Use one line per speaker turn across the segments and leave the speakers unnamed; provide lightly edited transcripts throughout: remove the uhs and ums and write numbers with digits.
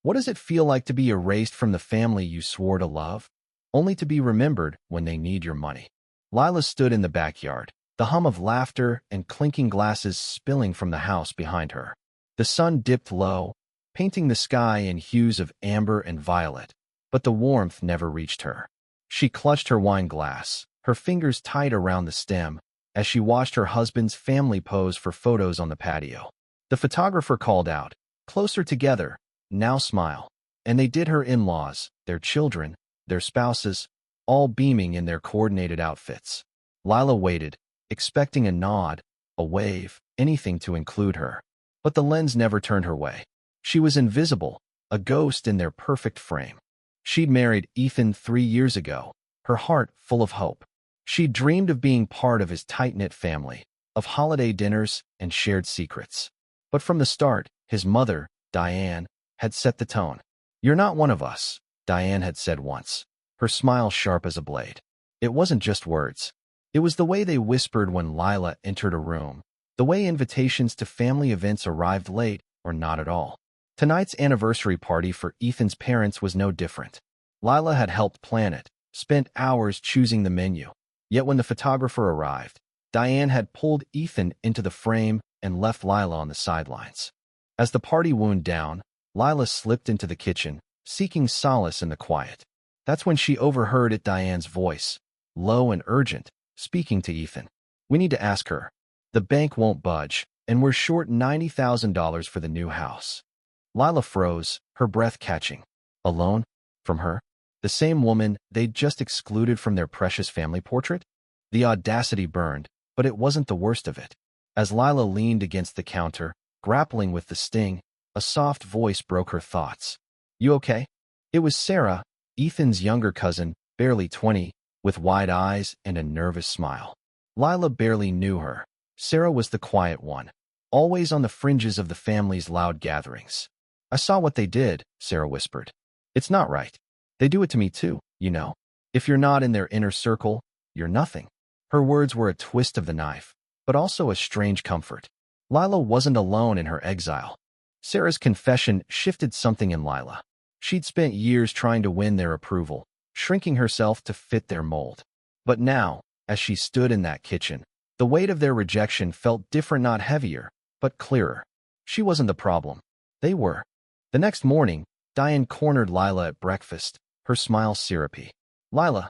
What does it feel like to be erased from the family you swore to love, only to be remembered when they need your money? Lila stood in the backyard, the hum of laughter and clinking glasses spilling from the house behind her. The sun dipped low, painting the sky in hues of amber and violet, but the warmth never reached her. She clutched her wine glass, her fingers tight around the stem, as she watched her husband's family pose for photos on the patio. The photographer called out, "Closer together, now smile." And they did, her in-laws, their children, their spouses, all beaming in their coordinated outfits. Lila waited, expecting a nod, a wave, anything to include her. But the lens never turned her way. She was invisible, a ghost in their perfect frame. She'd married Ethan 3 years ago, her heart full of hope. She'd dreamed of being part of his tight-knit family, of holiday dinners and shared secrets. But from the start, his mother, Diane, had set the tone. "You're not one of us," Diane had said once, her smile sharp as a blade. It wasn't just words. It was the way they whispered when Lila entered a room, the way invitations to family events arrived late or not at all. Tonight's anniversary party for Ethan's parents was no different. Lila had helped plan it, spent hours choosing the menu. Yet when the photographer arrived, Diane had pulled Ethan into the frame and left Lila on the sidelines. As the party wound down, Lila slipped into the kitchen, seeking solace in the quiet. That's when she overheard Diane's voice, low and urgent, speaking to Ethan. "We need to ask her. The bank won't budge, and we're short $90,000 for the new house." Lila froze, her breath catching. Alone? From her? The same woman they'd just excluded from their precious family portrait? The audacity burned, but it wasn't the worst of it. As Lila leaned against the counter, grappling with the sting, a soft voice broke her thoughts. "You okay?" It was Sarah, Ethan's younger cousin, barely 20, with wide eyes and a nervous smile. Lila barely knew her. Sarah was the quiet one, always on the fringes of the family's loud gatherings. "I saw what they did," Sarah whispered. "It's not right. They do it to me too, you know. If you're not in their inner circle, you're nothing." Her words were a twist of the knife, but also a strange comfort. Lila wasn't alone in her exile. Sarah's confession shifted something in Lila. She'd spent years trying to win their approval, shrinking herself to fit their mold. But now, as she stood in that kitchen, the weight of their rejection felt different, not heavier, but clearer. She wasn't the problem. They were. The next morning, Diane cornered Lila at breakfast, her smile syrupy. "Lila,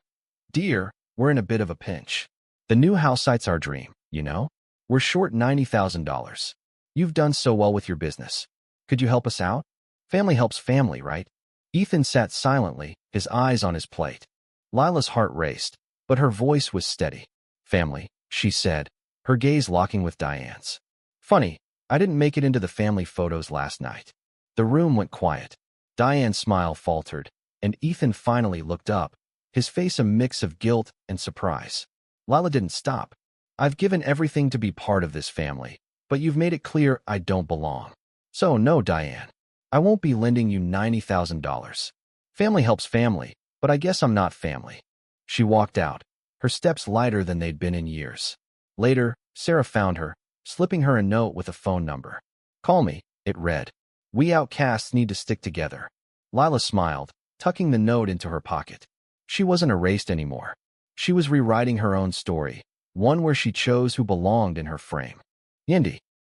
dear, we're in a bit of a pinch. The new house site's our dream, you know? We're short $90,000. You've done so well with your business. Could you help us out? Family helps family, right?" Ethan sat silently, his eyes on his plate. Lila's heart raced, but her voice was steady. "Family," she said, her gaze locking with Diane's. "Funny, I didn't make it into the family photos last night." The room went quiet. Diane's smile faltered, and Ethan finally looked up, his face a mix of guilt and surprise. Lila didn't stop. "I've given everything to be part of this family, but you've made it clear I don't belong. So no, Diane, I won't be lending you $90,000. Family helps family, but I guess I'm not family." She walked out, her steps lighter than they'd been in years. Later, Sarah found her, slipping her a note with a phone number. "Call me," it read. "We outcasts need to stick together." Lila smiled, tucking the note into her pocket. She wasn't erased anymore. She was rewriting her own story, one where she chose who belonged in her frame. Yindi.